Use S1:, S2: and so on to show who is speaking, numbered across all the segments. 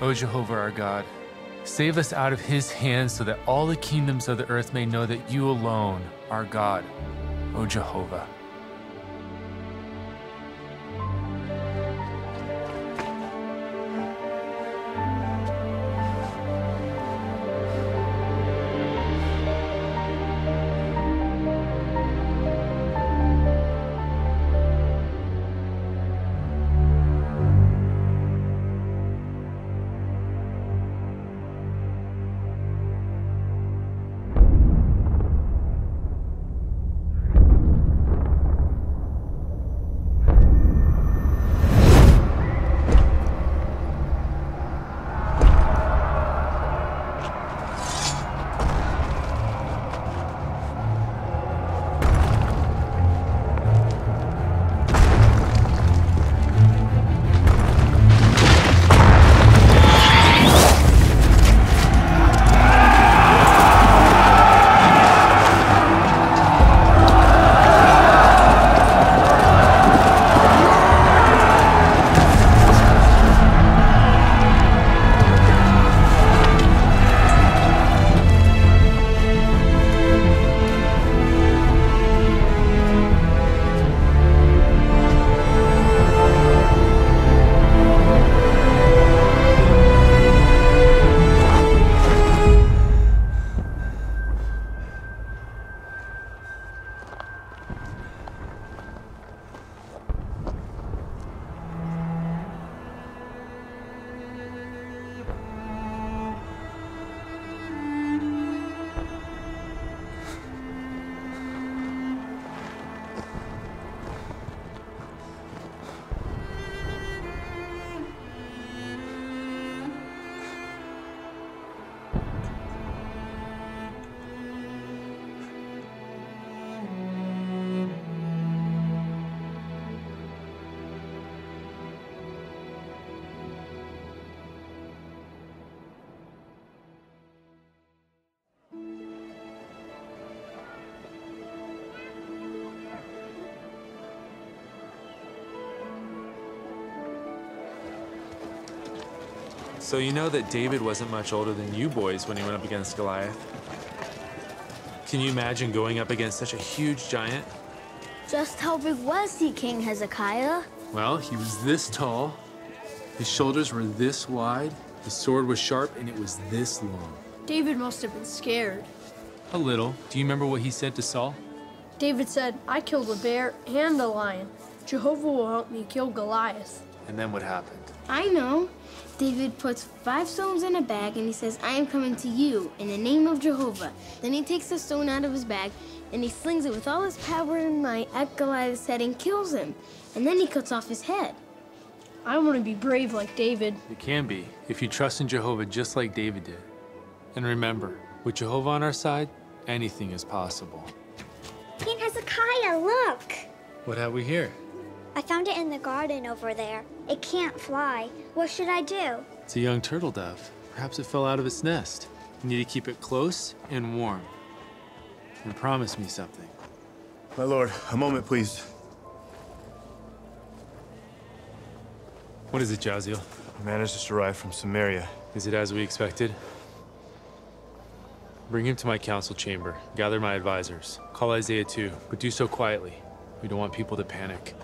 S1: O Jehovah our God, save us out of his hands so that all the kingdoms of the earth may know that you alone are God, O Jehovah.
S2: So you know that David wasn't much older than you boys when he went up against Goliath? Can you imagine going up against such a huge giant?
S3: Just how big was he, King Hezekiah?
S1: Well, he was this tall, his shoulders were this wide, his sword was sharp, and it was this long.
S4: David must have been scared.
S1: A little. Do you remember what he said to Saul?
S4: David said, I killed a bear and a lion. Jehovah will help me kill Goliath.
S1: And then what happened?
S3: I know. David puts 5 stones in a bag and he says, I am coming to you in the name of Jehovah. Then he takes the stone out of his bag and he slings it with all his power and might at Goliath's head and kills him. And then he cuts off his head.
S4: I want to be brave like David.
S1: You can be, if you trust in Jehovah just like David did. And remember, with Jehovah on our side, anything is possible.
S5: King Hezekiah, look!
S1: What have we here?
S5: I found it in the garden over there. It can't fly. What should I do?
S1: It's a young turtle dove. Perhaps it fell out of its nest. You need to keep it close and warm. And promise me something.
S6: My lord, a moment, please.
S1: What is it, Jaziel?
S6: A man has just arrived from Samaria.
S1: Is it as we expected? Bring him to my council chamber. Gather my advisors. Call Isaiah too, but do so quietly. We don't want people to panic.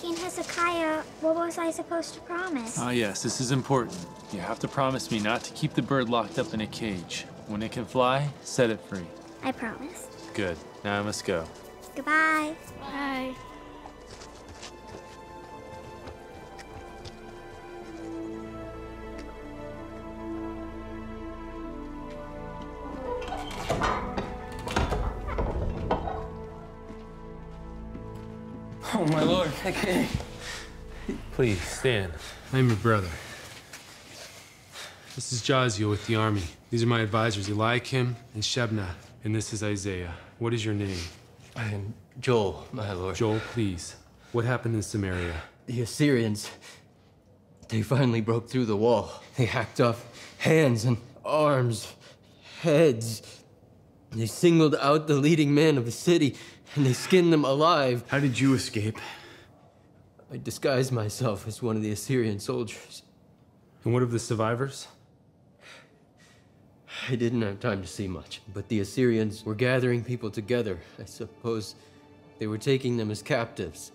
S5: King Hezekiah, what was I supposed to promise?
S1: Ah, yes, this is important. You have to promise me not to keep the bird locked up in a cage. When it can fly, set it free.
S5: I promise.
S1: Good. Now I must go.
S5: Goodbye.
S3: Bye.
S1: Oh, my lord, okay. Please, stand. I'm your brother. This is Jaziel with the army. These are my advisors, Eliakim and Shebna. And this is Isaiah. What is your name?
S7: I am Joel, my lord.
S1: Joel, please. What happened in Samaria?
S7: The Assyrians, they finally broke through the wall. They hacked off hands and arms, heads. They singled out the leading men of the city, and they skinned them alive.
S6: How did you escape?
S7: I disguised myself as one of the Assyrian soldiers.
S2: And what of the survivors?
S7: I didn't have time to see much, but the Assyrians were gathering people together. I suppose they were taking them as captives.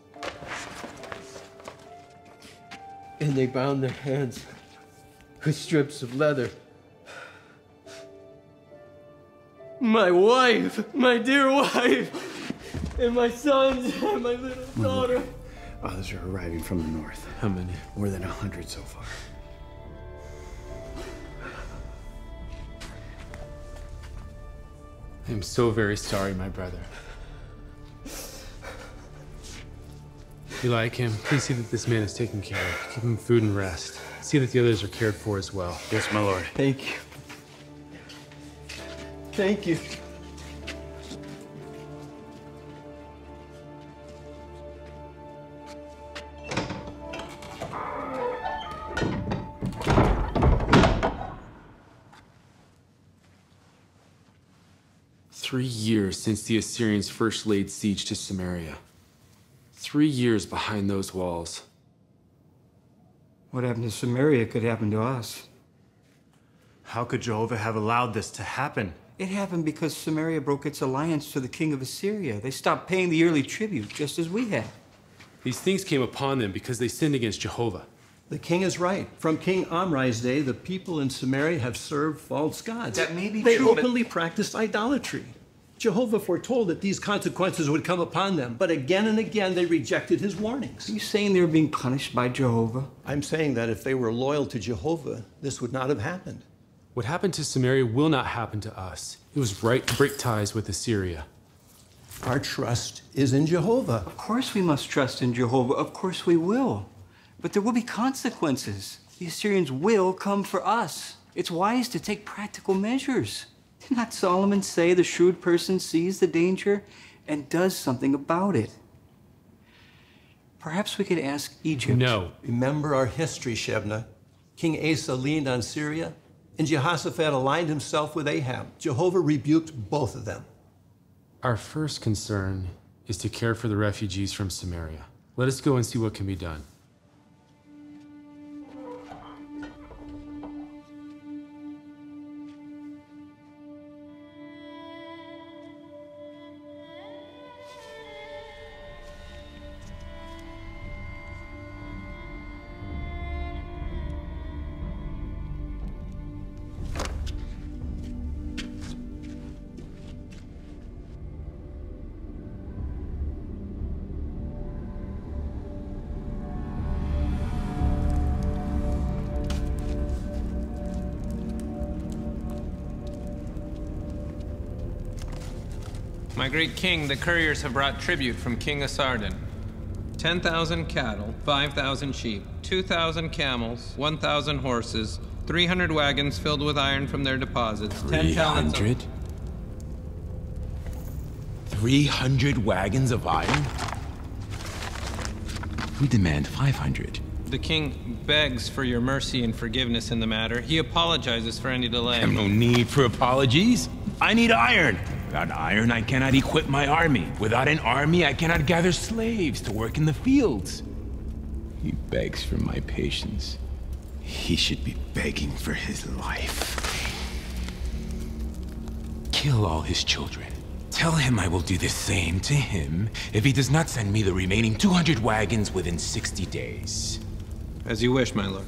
S7: And they bound their hands with strips of leather. My wife, my dear wife, and my sons, and my little daughter.
S8: Others are arriving from the north.
S2: How many?
S8: More than 100 so far.
S1: I am so very sorry, my brother. You like him? Please see that this man is taken care of. Give him food and rest. See that the others are cared for as well.
S6: Yes, my lord.
S7: Thank you. Thank you.
S2: "3 years since the Assyrians first laid siege to Samaria. 3 years behind those walls.
S9: What happened to Samaria could happen to us.
S6: How could Jehovah have allowed this to happen?
S9: It happened because Samaria broke its alliance to the king of Assyria. They stopped paying the yearly tribute, just as we had.
S2: These things came upon them because they sinned against Jehovah.
S10: The king is right. From King Omri's day, the people in Samaria have served false gods.
S9: That may be
S10: they
S9: true,
S10: openly practiced idolatry. Jehovah foretold that these consequences would come upon them, but again and again they rejected his warnings.
S9: Are you saying they were being punished by Jehovah?
S10: I'm saying that if they were loyal to Jehovah, this would not have happened.
S2: What happened to Samaria will not happen to us. It was right to break ties with Assyria.
S10: Our trust is in Jehovah.
S9: Of course we must trust in Jehovah. Of course we will. But there will be consequences. The Assyrians will come for us. It's wise to take practical measures. Did not Solomon say the shrewd person sees the danger and does something about it? Perhaps we could ask Egypt.
S2: No.
S10: Remember our history, Shebna. King Asa leaned on Syria, and Jehoshaphat aligned himself with Ahab. Jehovah rebuked both of them.
S2: Our first concern is to care for the refugees from Samaria. Let us go and see what can be done.
S11: My great king, the couriers have brought tribute from King Asardin. 10,000 cattle, 5,000 sheep, 2,000 camels, 1,000 horses, 300 wagons filled with iron from their deposits, 10 talents.
S12: 300? 300 wagons of iron? We demand 500.
S11: The king begs for your mercy and forgiveness in the matter. He apologizes for any delay.
S12: I have no need for apologies. I need iron. Without iron, I cannot equip my army. Without an army, I cannot gather slaves to work in the fields. He begs for my patience. He should be begging for his life. Kill all his children. Tell him I will do the same to him if he does not send me the remaining 200 wagons within 60 days.
S11: As you wish, my lord.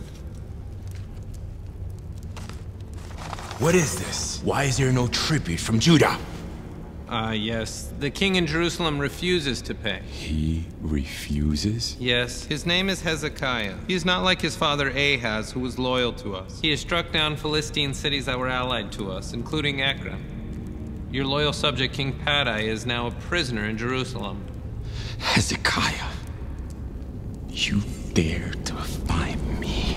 S12: What is this? Why is there no tribute from Judah?
S11: Yes. The king in Jerusalem refuses to pay.
S12: He refuses?
S11: Yes. His name is Hezekiah. He is not like his father Ahaz, who was loyal to us. He has struck down Philistine cities that were allied to us, including Ekron. Your loyal subject, King Padai, is now a prisoner in Jerusalem.
S12: Hezekiah, you dare to find me?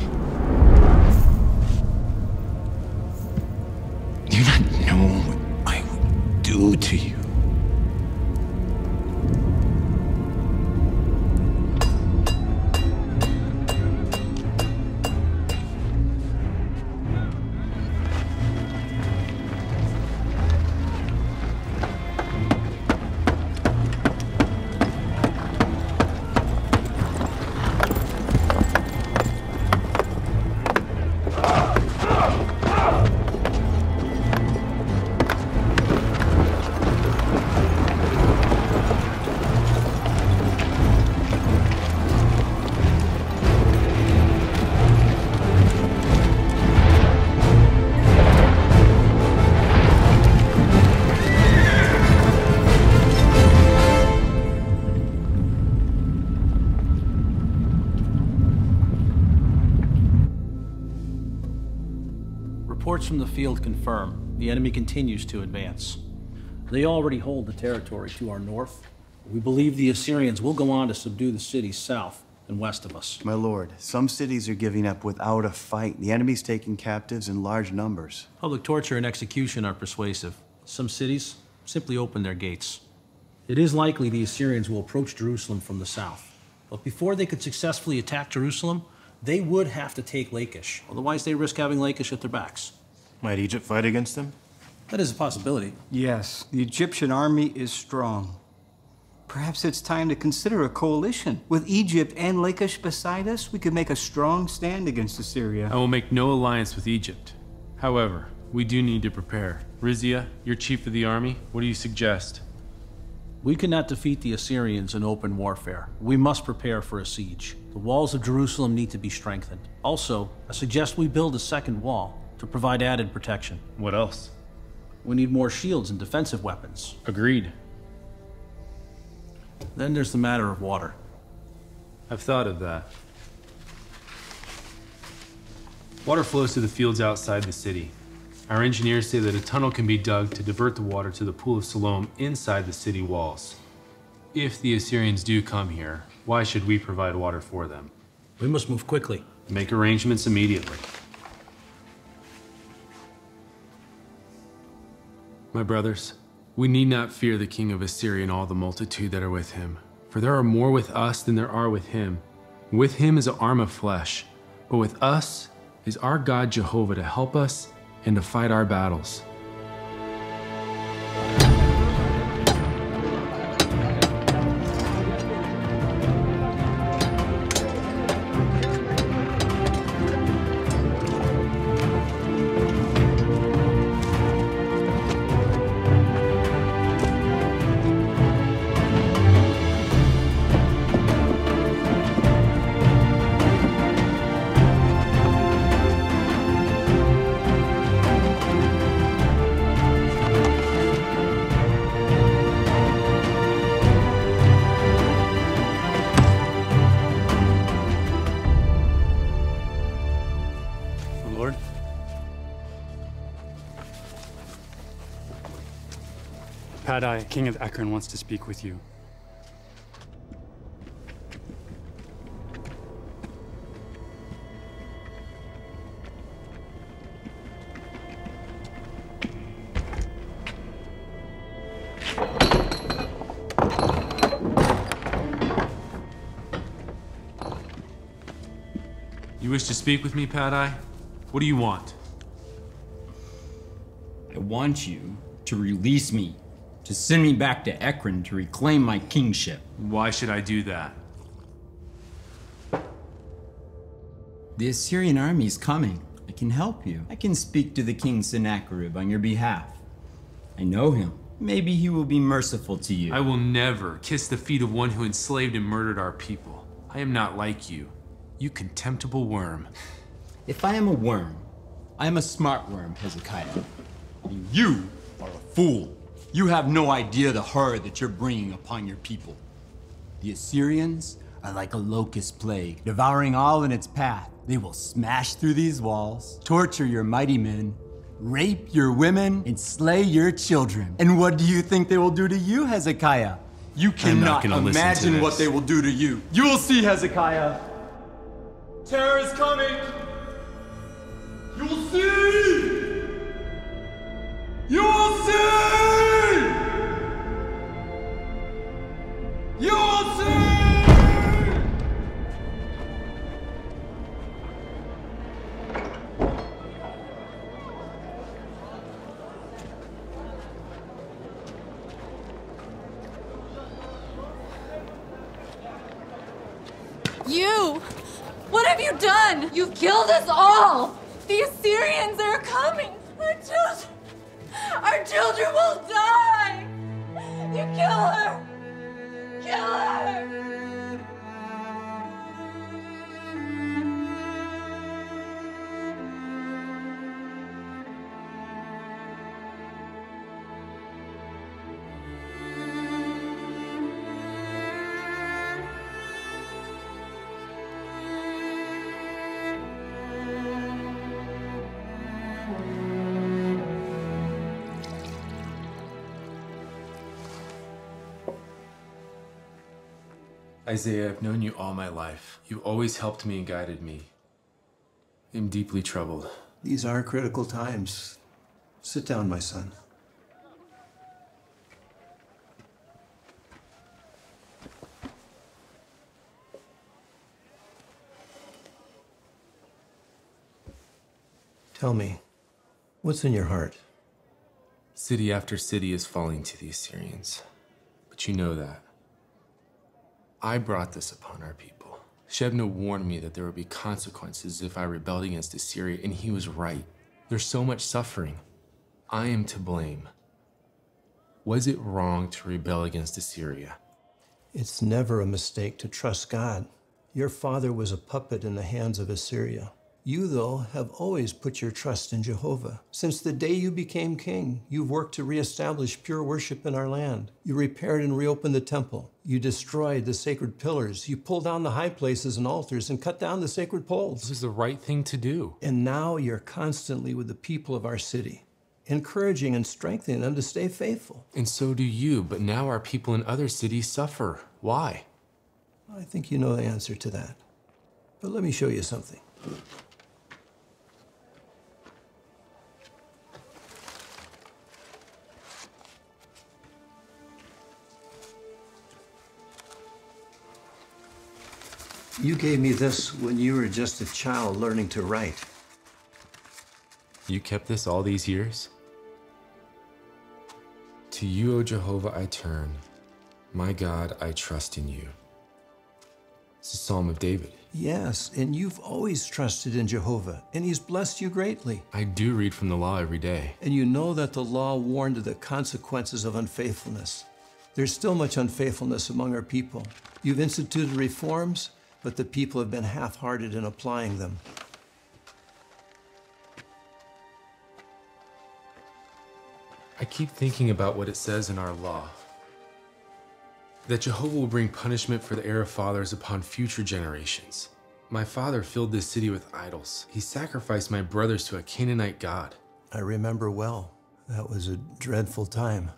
S12: Do you not know what I will do to you?
S13: Reports from the field confirm the enemy continues to advance. They already hold the territory to our north. We believe the Assyrians will go on to subdue the cities south and west of us.
S6: My lord, some cities are giving up without a fight. The enemy's taking captives in large numbers.
S13: Public torture and execution are persuasive. Some cities simply open their gates. It is likely the Assyrians will approach Jerusalem from the south. But before they could successfully attack Jerusalem, they would have to take Lachish. Otherwise, they risk having Lachish at their backs.
S6: Might Egypt fight against them?
S13: That is a possibility.
S9: Yes, the Egyptian army is strong. Perhaps it's time to consider a coalition. With Egypt and Lachish beside us, we could make a strong stand against Assyria.
S2: I will make no alliance with Egypt. However, we do need to prepare. Rizia, you're chief of the army. What do you suggest?
S13: We cannot defeat the Assyrians in open warfare. We must prepare for a siege. The walls of Jerusalem need to be strengthened. Also, I suggest we build a second wall to provide added protection.
S2: What else?
S13: We need more shields and defensive weapons.
S2: Agreed.
S13: Then there's the matter of water.
S2: I've thought of that. Water flows to the fields outside the city. Our engineers say that a tunnel can be dug to divert the water to the Pool of Siloam inside the city walls. If the Assyrians do come here, why should we provide water for them?
S13: We must move quickly.
S2: Make arrangements immediately. My brothers, we need not fear the king of Assyria and all the multitude that are with him, for there are more with us than there are with him. With him is an arm of flesh, but with us is our God Jehovah to help us and to fight our battles.
S14: Padai, king of Ekron, wants to speak with you.
S2: You wish to speak with me, Padai? What do you want?
S15: I want you to release me, to send me back to Ekron to reclaim my kingship.
S2: Why should I do that?
S15: The Assyrian army is coming. I can help you. I can speak to the king Sennacherib on your behalf. I know him. Maybe he will be merciful to you.
S2: I will never kiss the feet of one who enslaved and murdered our people. I am not like you, you contemptible worm.
S15: If I am a worm, I am a smart worm, Hezekiah. And you are a fool. You have no idea the horror that you're bringing upon your people. The Assyrians are like a locust plague, devouring all in its path. They will smash through these walls, torture your mighty men, rape your women, and slay your children. And what do you think they will do to you, Hezekiah? You cannot imagine what they will do to you. You will see, Hezekiah. Terror is coming. You will see. You will see! You will see!
S16: You! What have you done? You've killed us all! The Assyrians are coming! Our children will die! You kill her! Kill her!
S2: Isaiah, I've known you all my life. You've always helped me and guided me. I'm deeply troubled.
S10: These are critical times. Sit down, my son. Tell me, what's in your heart?
S2: City after city is falling to the Assyrians. But you know that. I brought this upon our people. Shebna warned me that there would be consequences if I rebelled against Assyria, and he was right. There's so much suffering. I am to blame. Was it wrong to rebel against Assyria?
S10: It's never a mistake to trust God. Your father was a puppet in the hands of Assyria. You, though, have always put your trust in Jehovah. Since the day you became king, you've worked to reestablish pure worship in our land. You repaired and reopened the temple. You destroyed the sacred pillars. You pulled down the high places and altars and cut down the sacred poles.
S2: This is the right thing to do.
S10: And now you're constantly with the people of our city, encouraging and strengthening them to stay faithful.
S2: And so do you, but now our people in other cities suffer. Why?
S10: I think you know the answer to that. But let me show you something. You gave me this when you were just a child learning to write.
S2: You kept this all these years? To you, O Jehovah, I turn. My God, I trust in you. It's a Psalm of David.
S10: Yes, and you've always trusted in Jehovah, and he's blessed you greatly.
S2: I do read from the law every day.
S10: And you know that the law warned of the consequences of unfaithfulness. There's still much unfaithfulness among our people. You've instituted reforms, but the people have been half-hearted in applying them.
S2: I keep thinking about what it says in our law. That Jehovah will bring punishment for the error of fathers upon future generations. My father filled this city with idols. He sacrificed my brothers to a Canaanite god.
S10: I remember well. That was a dreadful time.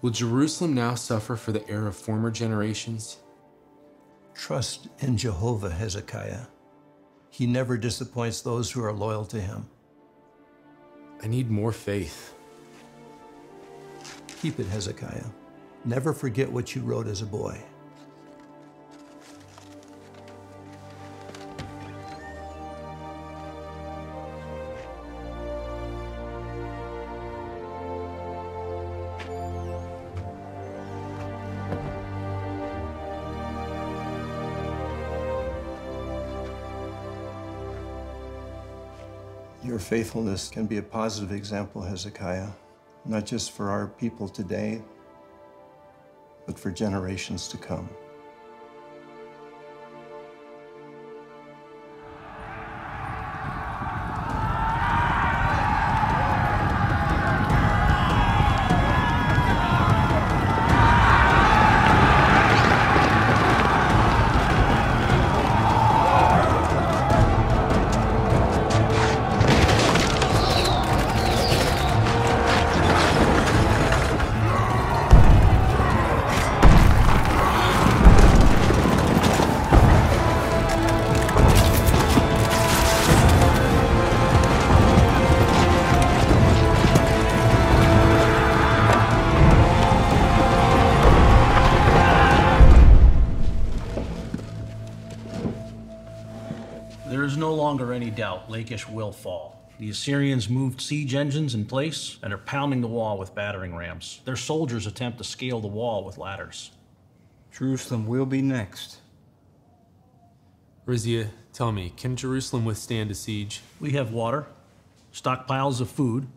S2: Will Jerusalem now suffer for the error of former generations?
S10: Trust in Jehovah, Hezekiah. He never disappoints those who are loyal to him.
S2: I need more faith.
S10: Keep it, Hezekiah. Never forget what you wrote as a boy. Your faithfulness can be a positive example, Hezekiah, not just for our people today, but for generations to come.
S13: There is no longer any doubt Lachish will fall. The Assyrians moved siege engines in place and are pounding the wall with battering rams. Their soldiers attempt to scale the wall with ladders.
S9: Jerusalem will be next.
S2: Rizia, tell me, can Jerusalem withstand a siege?
S13: We have water, stockpiles of food.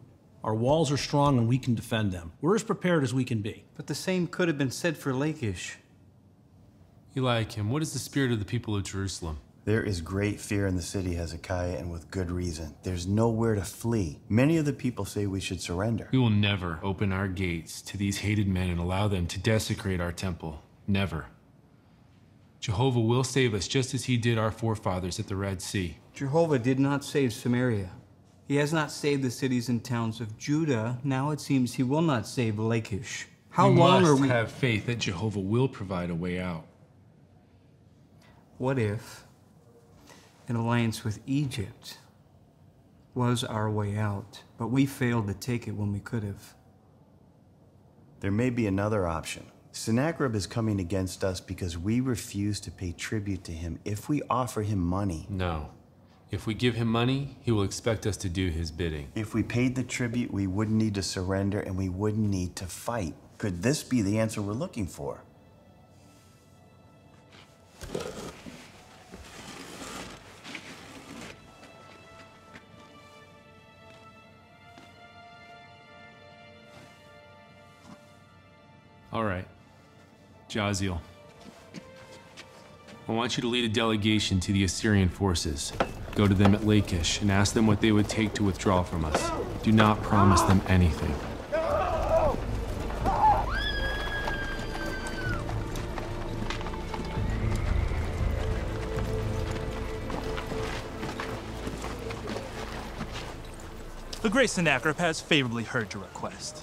S13: Our walls are strong and we can defend them. We're as prepared as we can be.
S9: But the same could have been said for Lachish.
S2: Eliakim, what is the spirit of the people of Jerusalem?
S6: There is great fear in the city, Hezekiah, and with good reason. There's nowhere to flee. Many of the people say we should surrender.
S2: We will never open our gates to these hated men and allow them to desecrate our temple. Never. Jehovah will save us just as he did our forefathers at the Red Sea.
S9: Jehovah did not save Samaria. He has not saved the cities and towns of Judah. Now it seems he will not save Lachish. How long are we...
S2: have faith that Jehovah will provide a way out.
S9: What if an alliance with Egypt was our way out, but we failed to take it when we could have?
S6: There may be another option. Sennacherib is coming against us because we refuse to pay tribute to him if we offer him money.
S2: No. If we give him money, he will expect us to do his bidding.
S6: If we paid the tribute, we wouldn't need to surrender and we wouldn't need to fight. Could this be the answer we're looking for?
S2: All right. Jaziel, I want you to lead a delegation to the Assyrian forces. Go to them at Lachish and ask them what they would take to withdraw from us. Do not promise them anything.
S17: The great Sennacherib has favorably heard your request.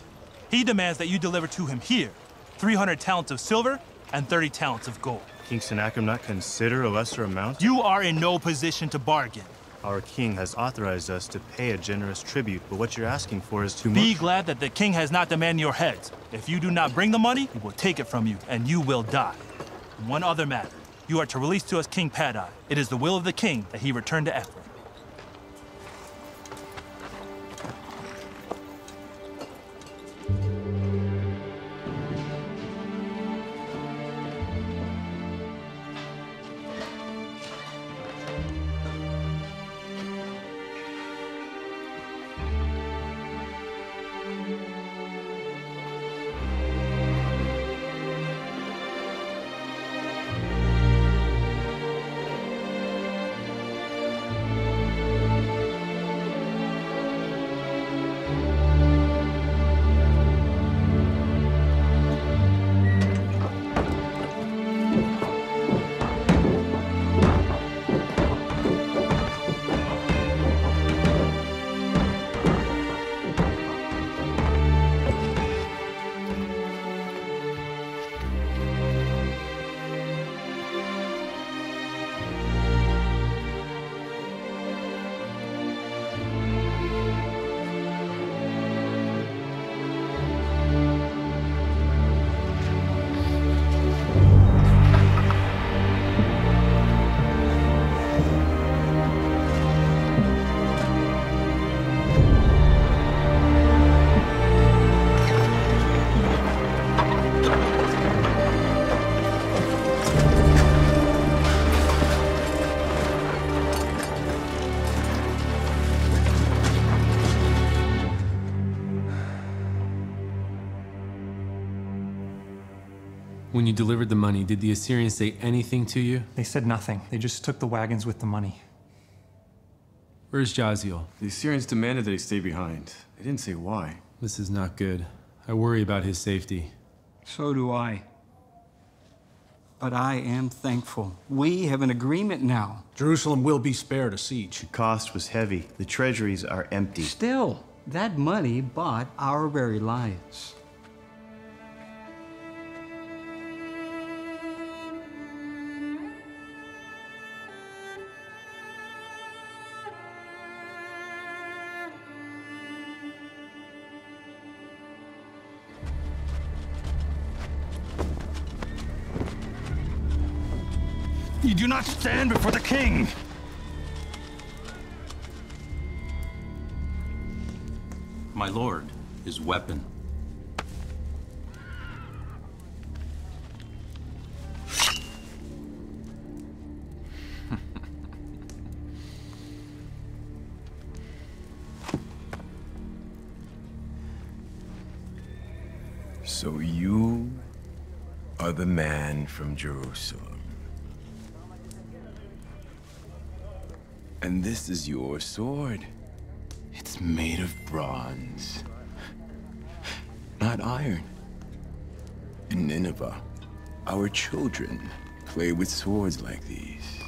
S17: He demands that you deliver to him here 300 talents of silver and 30 talents of gold.
S18: King Sennacherib not consider a lesser amount?
S17: You are in no position to bargain.
S18: Our king has authorized us to pay a generous tribute, but what you're asking for is too much.
S17: Be glad that the king has not demanded your heads. If you do not bring the money, he will take it from you, and you will die. One other matter. You are to release to us King Padai. It is the will of the king that he return to Ephraim.
S2: When you delivered the money, did the Assyrians say anything to you?
S19: They said nothing. They just took the wagons with the money.
S2: Where's Jaziel?
S8: The Assyrians demanded that he stay behind. They didn't say why.
S2: This is not good. I worry about his safety.
S9: So do I. But I am thankful. We have an agreement now.
S13: Jerusalem will be spared a siege.
S6: The cost was heavy. The treasuries are empty.
S9: Still, that money bought our very lives.
S17: You do not stand before the king!
S20: My lord, his weapon.
S12: So you are the man from Jerusalem. And this is your sword. It's made of bronze, not iron. In Nineveh, our children play with swords like these.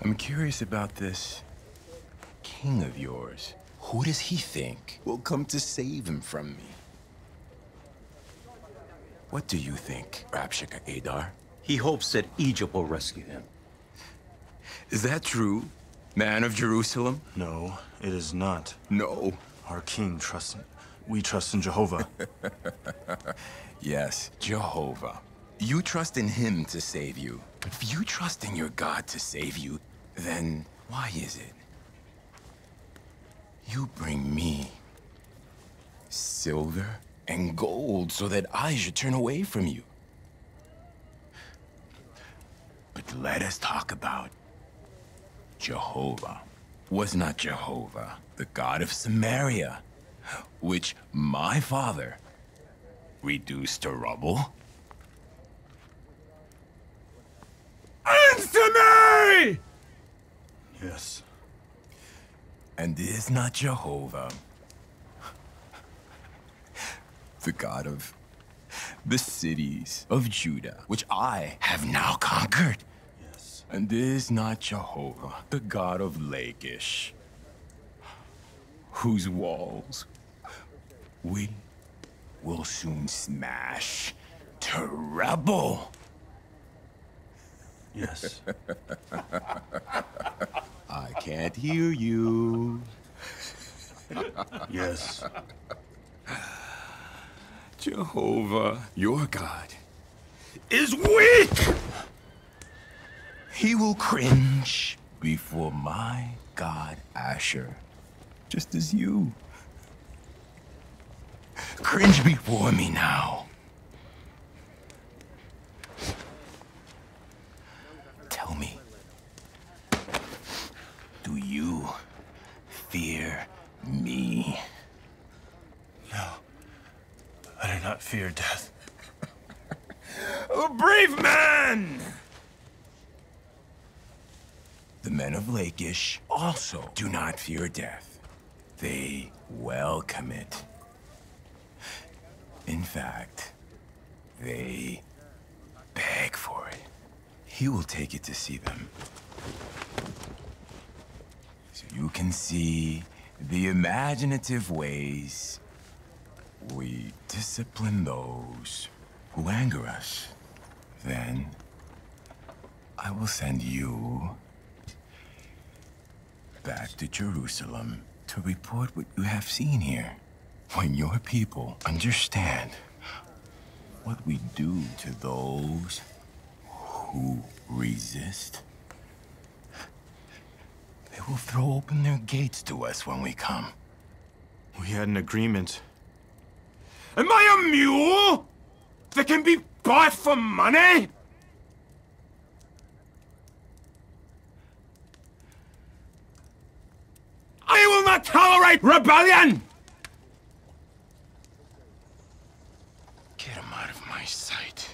S12: I'm curious about this king of yours. Who does he think will come to save him from me? What do you think, Rabshakeh Adar?
S20: He hopes that Egypt will rescue him.
S12: Is that true, man of Jerusalem?
S18: No, it is not.
S12: No.
S18: Our king trusts... We trust in Jehovah.
S12: Yes, Jehovah. You trust in him to save you. But if you trust in your God to save you, then why is it you bring me silver and gold so that I should turn away from you? But let us talk about Jehovah. Was not Jehovah the God of Samaria, which my father reduced to rubble? Answer me!
S18: Yes.
S12: And is not Jehovah the God of the cities of Judah, which I have now conquered?
S18: Yes.
S12: And is not Jehovah the God of Lachish, whose walls we will soon smash to rubble?
S18: Yes.
S12: I can't hear you.
S18: Yes.
S12: Jehovah, your God, is weak. He will cringe before my God Asher, just as you. Cringe before me now. Tell me, do you fear me?
S18: No, I do not fear death.
S12: A brave man! The men of Lachish also do not fear death. They welcome it. In fact, they beg for it. He will take it to see them. So you can see the imaginative ways we discipline those who anger us. Then I will send you back to Jerusalem to report what you have seen here. When your people understand what we do to those who resist, they will throw open their gates to us when we come.
S18: We had an agreement.
S12: Am I a mule that can be bought for money? I will not tolerate rebellion! Get him out of my sight.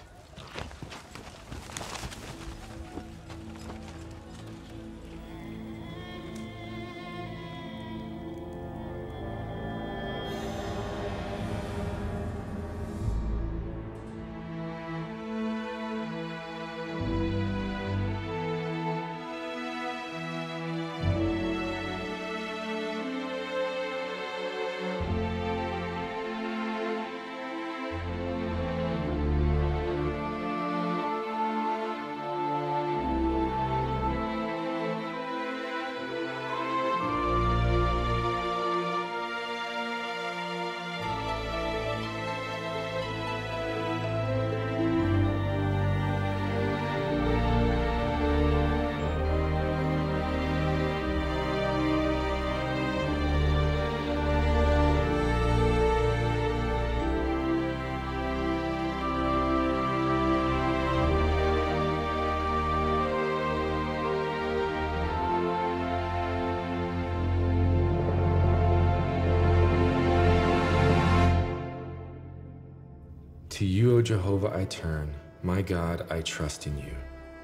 S2: To you, O Jehovah, I turn. My God, I trust in you.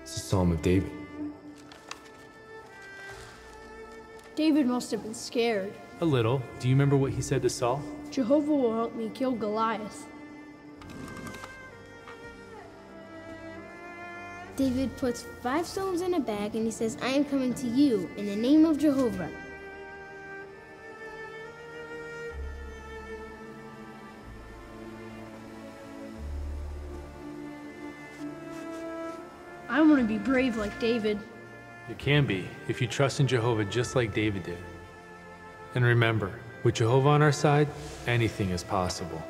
S2: It's a Psalm of David.
S4: David must have been scared.
S1: A little. Do you remember what he said to Saul?
S4: Jehovah will help me kill Goliath.
S3: David puts 5 stones in a bag and he says, I am coming to you in the name of Jehovah.
S4: I want to be brave like David.
S2: You can be, if you trust in Jehovah just like David did. And remember, with Jehovah on our side, anything is possible.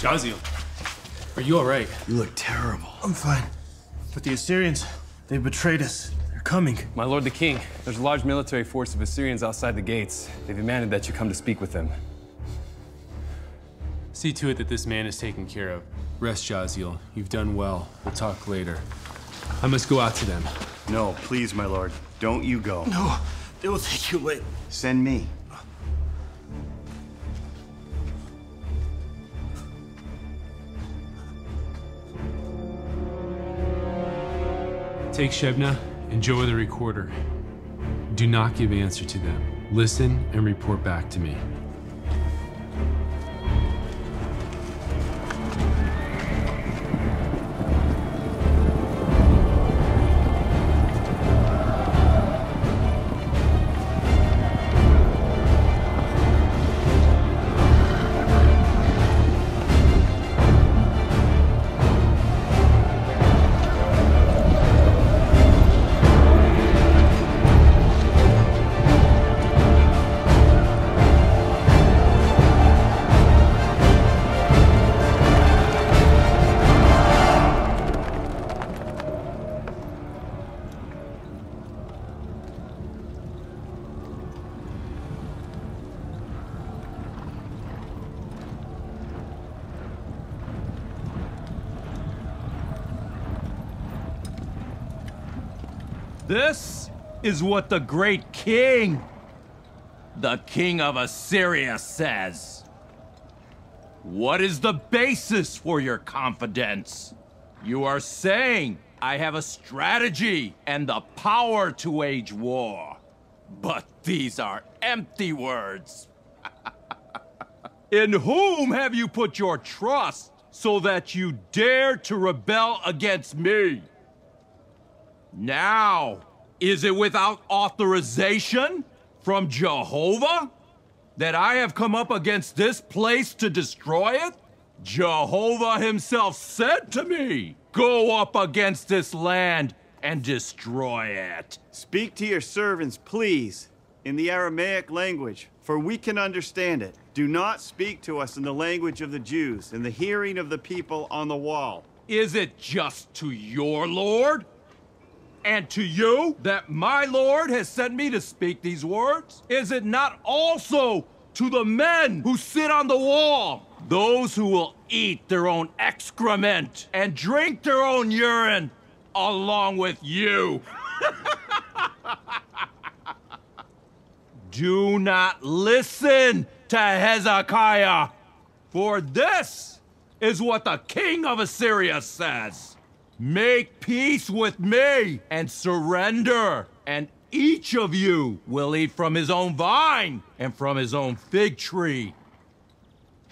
S8: Jaziel,
S2: are you all right?
S18: You look terrible. I'm fine. But the Assyrians, they betrayed us. They're coming.
S8: My lord the king, there's a large military force of Assyrians outside the gates. They demanded that you come to speak with them.
S2: See to it that this man is taken care of. Rest, Jaziel. You've done well. We'll talk later. I must go out to them.
S6: No, please, my lord. Don't you go.
S18: No, they will take you away.
S6: Send me.
S2: Take Shebna and Joah the recorder. Do not give answer to them. Listen and report back to me.
S12: This is what the great king, the king of Assyria, says. What is the basis for your confidence? You are saying I have a strategy and the power to wage war. But these are empty words. In whom have you put your trust so that you dare to rebel against me? Now, is it without authorization from Jehovah that I have come up against this place to destroy it? Jehovah himself said to me, go up against this land and destroy it.
S6: Speak to your servants, please, in the Aramaic language, for we can understand it. Do not speak to us in the language of the Jews, in the hearing of the people on the wall.
S12: Is it just to your Lord and to you that my Lord has sent me to speak these words? Is it not also to the men who sit on the wall, those who will eat their own excrement and drink their own urine along with you? Do not listen to Hezekiah, for this is what the king of Assyria says. Make peace with me and surrender, and each of you will eat from his own vine and from his own fig tree.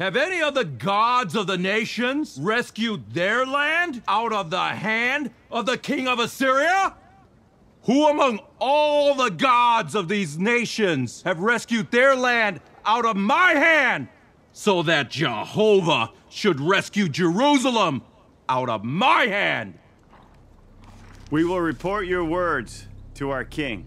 S12: Have any of the gods of the nations rescued their land out of the hand of the king of Assyria? Who among all the gods of these nations have rescued their land out of my hand, so that Jehovah should rescue Jerusalem out of my hand?
S6: We will report your words to our king.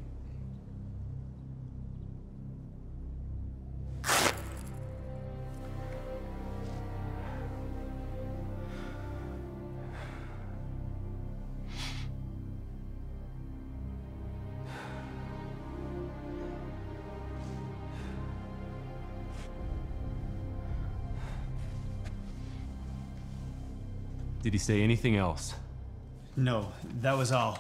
S2: Did he say anything else?
S19: No, that was all.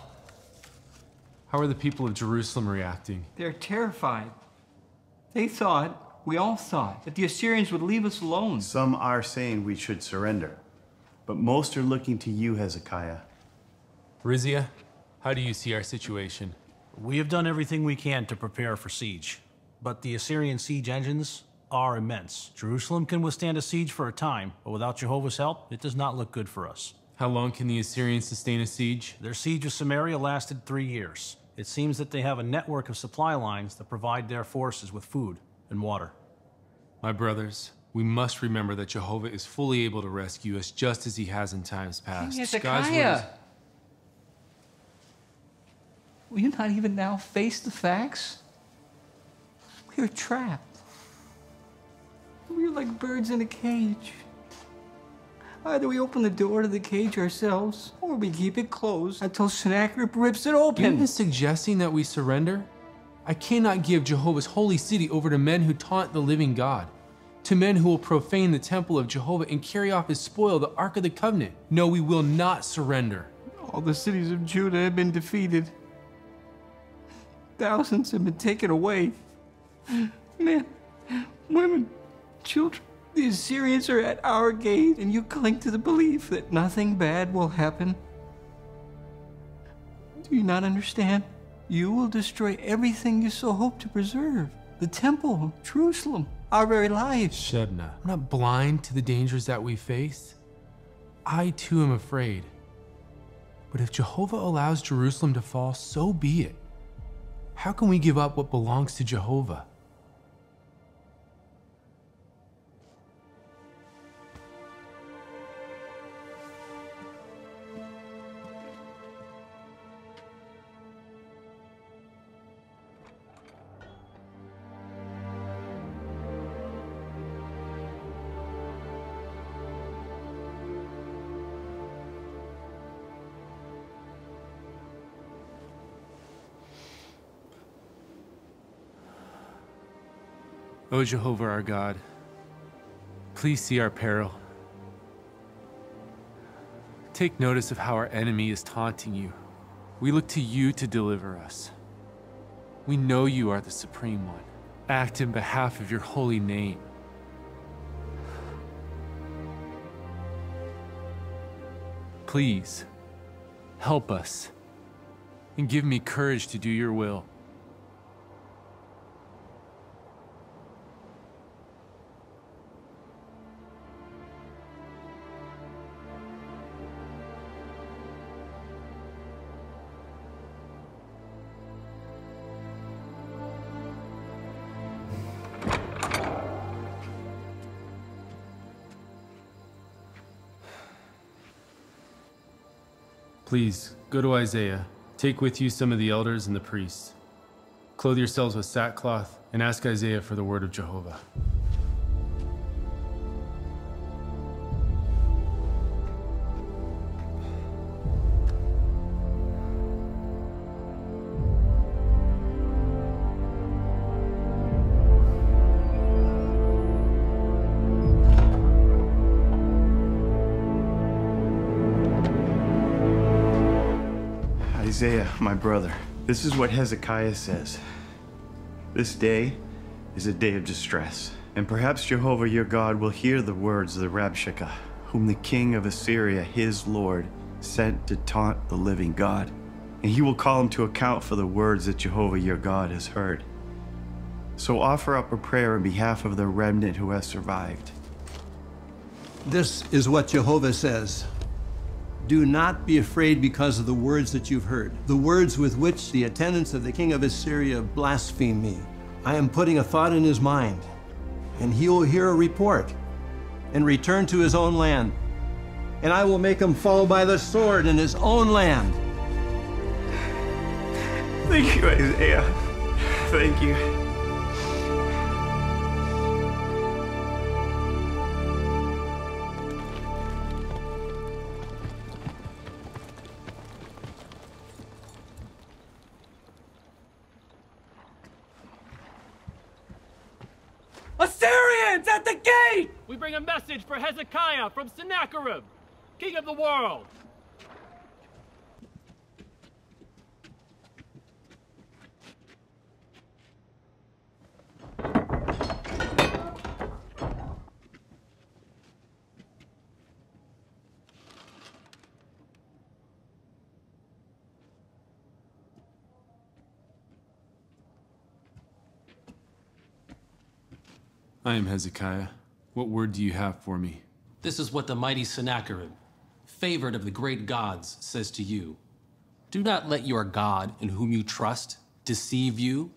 S2: How are the people of Jerusalem reacting?
S9: They're terrified. They thought, we all thought, that the Assyrians would leave us alone.
S6: Some are saying we should surrender, but most are looking to you, Hezekiah.
S2: Rizia, how do you see our situation?
S13: We have done everything we can to prepare for siege, but the Assyrian siege engines are immense. Jerusalem can withstand a siege for a time, but without Jehovah's help, it does not look good for us.
S2: How long can the Assyrians sustain a siege?
S13: Their siege of Samaria lasted 3 years. It seems that they have a network of supply lines that provide their forces with food and water.
S2: My brothers, we must remember that Jehovah is fully able to rescue us just as he has in times past.
S9: King Hezekiah, will you not even now face the facts? We are trapped. We are like birds in a cage. Either we open the door to the cage ourselves, or we keep it closed until Sennacherib rips it open.
S2: Are you suggesting that we surrender? I cannot give Jehovah's holy city over to men who taunt the living God, to men who will profane the temple of Jehovah and carry off as spoil the Ark of the Covenant. No, we will not surrender.
S9: All the cities of Judah have been defeated. Thousands have been taken away. Men, women, children. The Assyrians are at our gate, and you cling to the belief that nothing bad will happen. Do you not understand? You will destroy everything you so hope to preserve. The temple, Jerusalem, our very lives.
S2: Shebna, I'm not blind to the dangers that we face. I too am afraid. But if Jehovah allows Jerusalem to fall, so be it. How can we give up what belongs to Jehovah? O Jehovah our God, please see our peril. Take notice of how our enemy is taunting you. We look to you to deliver us. We know you are the Supreme One. Act in behalf of your holy name. Please, help us and give me courage to do your will. Please, go to Isaiah. Take with you some of the elders and the priests. Clothe yourselves with sackcloth and ask Isaiah for the word of Jehovah.
S6: Isaiah, my brother, this is what Hezekiah says. This day is a day of distress, and perhaps Jehovah your God will hear the words of the Rabshakeh, whom the king of Assyria, his lord, sent to taunt the living God. And he will call him to account for the words that Jehovah your God has heard. So offer up a prayer on behalf of the remnant who has survived.
S10: This is what Jehovah says. Do not be afraid because of the words that you've heard, the words with which the attendants of the king of Assyria blaspheme me. I am putting a thought in his mind, and he will hear a report and return to his own land. And I will make him fall by the sword in his own land.
S6: Thank you, Isaiah. Thank you.
S21: Assyrians at the gate! We bring a message for Hezekiah from Sennacherib, king of the world.
S2: I am Hezekiah. What word do you have for me?
S13: This is what the mighty Sennacherib, favored of the great gods, says to you. Do not let your God, in whom you trust, deceive you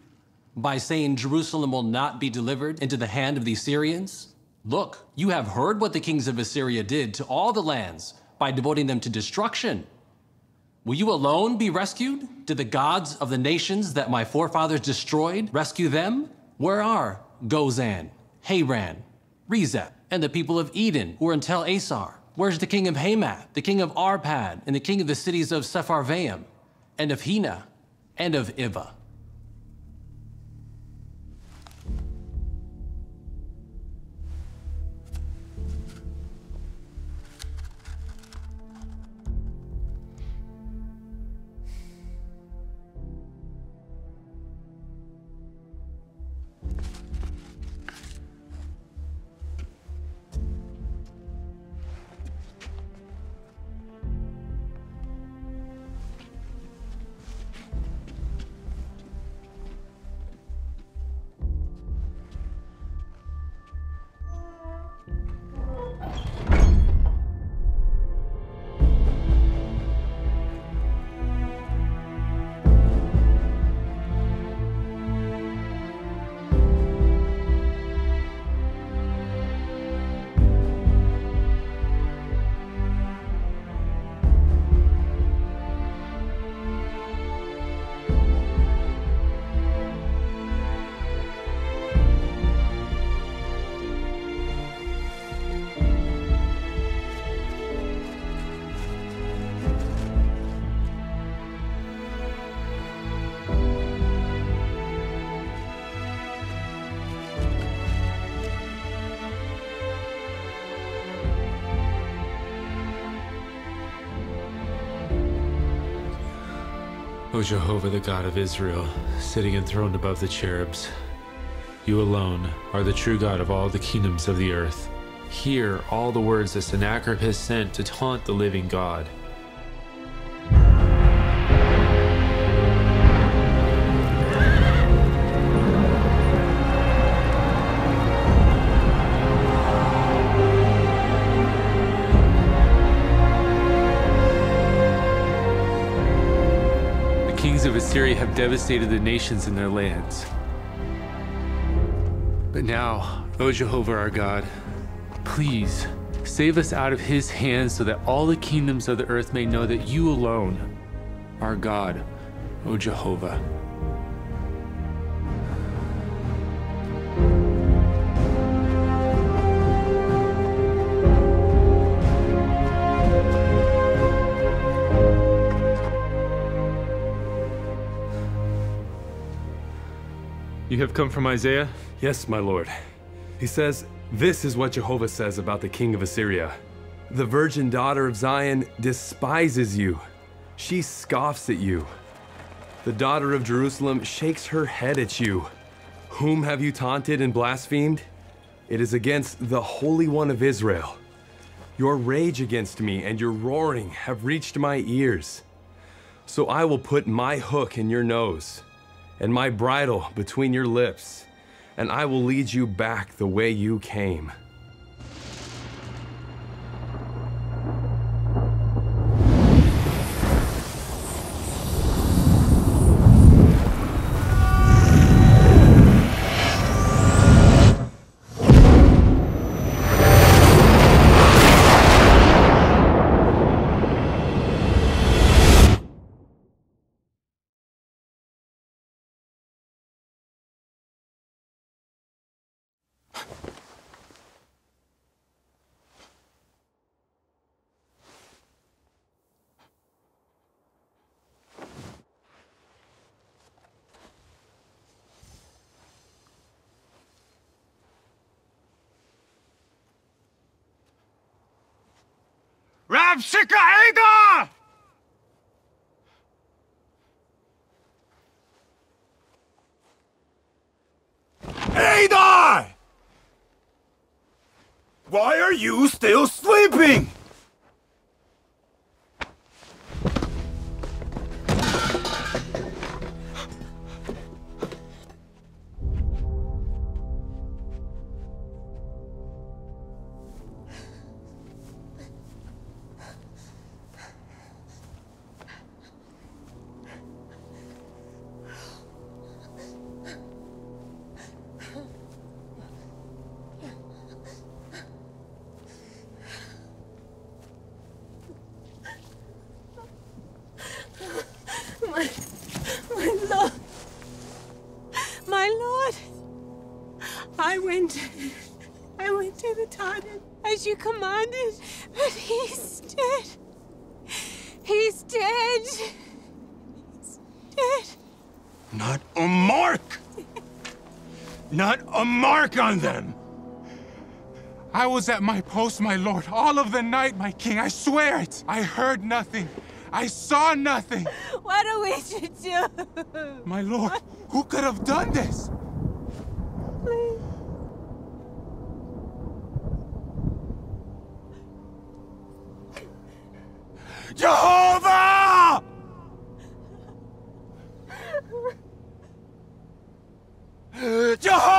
S13: by saying Jerusalem will not be delivered into the hand of the Assyrians. Look, you have heard what the kings of Assyria did to all the lands by devoting them to destruction. Will you alone be rescued? Did the gods of the nations that my forefathers destroyed rescue them? Where are Gozan, Haran, Rezeph, and the people of Eden who are in Tel Asar? Where's the king of Hamath, the king of Arpad, and the king of the cities of Sepharvaim, and of Hena, and of Iva?
S2: O Jehovah, the God of Israel, sitting enthroned above the cherubs, you alone are the true God of all the kingdoms of the earth. Hear all the words that Sennacherib has sent to taunt the living God.
S1: The kings of Assyria have devastated the nations and their lands. But now, O Jehovah our God, please save us out of his hands so that all the kingdoms of the earth may know that you alone are God, O Jehovah.
S5: You have come from Isaiah? Yes, my lord. He says, "This is what Jehovah says about the king of Assyria. The virgin daughter of Zion despises you. She scoffs at you. The daughter of Jerusalem shakes her head at you. Whom have you taunted and blasphemed? It is against the Holy One of Israel. Your rage against me and your roaring have reached my ears. So I will put my hook in your nose and my bridle between your lips, and I will lead you back the way you came."
S12: Rabshakeh Adar! Adar! Why are you still sleeping?
S7: I went to the Tartan as you commanded, but he's dead. He's dead. He's dead.
S12: Not a mark! Not a mark on them!
S22: I was at my post, my lord, all of the night, my king. I swear it. I heard nothing. I saw nothing.
S7: What are we to do?
S22: My lord, who could have done this?
S7: Please.
S12: Jehovah! Jehovah!